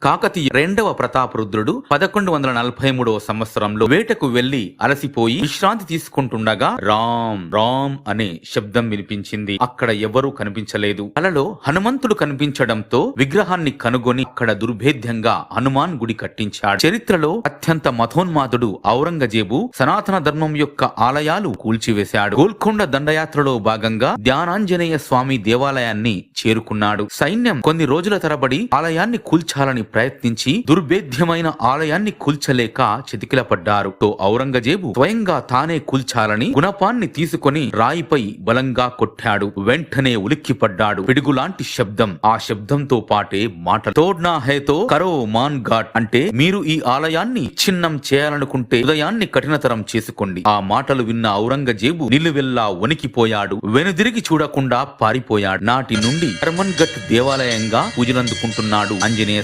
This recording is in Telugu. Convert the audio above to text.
కాకతీయ రెండవ ప్రతాపరుద్రుడు 1143 సంవత్సరంలో వేటకు వెళ్లి అలసిపోయి విశ్రాంతి తీసుకుంటుండగా రామ్ రామ్ అనే శబ్దం వినిపించింది. అక్కడ ఎవరూ కనిపించలేదు. కలలో హనుమంతుడు కనిపించడంతో విగ్రహాన్ని కనుగొని అక్కడ దుర్భేద్యంగా హనుమాన్ గుడి కట్టించాడు. చరిత్రలో అత్యంత మతోన్మాదుడు ఔరంగజేబు సనాతన ధర్మం యొక్క ఆలయాలు కూల్చివేశాడు. గోల్కొండ దండయాత్రలో భాగంగా ధ్యానాంజనేయ స్వామి దేవాలయాన్ని చేరుకున్నాడు. సైన్యం కొన్ని రోజుల తరబడి ఆలయాన్ని కూల్చాలని ప్రయత్నించి దుర్భేద్యమైన ఆలయాన్ని కూల్చలేక చితికిలపడ్డారు. ఔరంగజేబు స్వయంగా తానే కూల్చాలని గుణపాన్ని తీసుకొని రాయిపై బలంగా కొట్టాడు. వెంటనే ఉలిక్కిపడ్డాడు. పిడుగులాంటి శబ్దం. ఆ శబ్దంతో పాటే మాటలు. తోడ్నా హేతో కరో మాన్ ఘాట్ అంటే మీరు ఈ ఆలయాన్ని చిన్నం చేయాలనుకుంటే హృదయాన్ని కఠినతరం చేసుకోండి. ఆ మాటలు విన్న ఔరంగజేబు నిలువెల్లా వణికిపోయాడు. వెనుదిరిగి చూడకుండా పారిపోయాడు. నాటి నుండి హర్మన్ ఘట్ దేవాలయంగా పూజలందుకుంటున్నాడు ఆంజనేయ.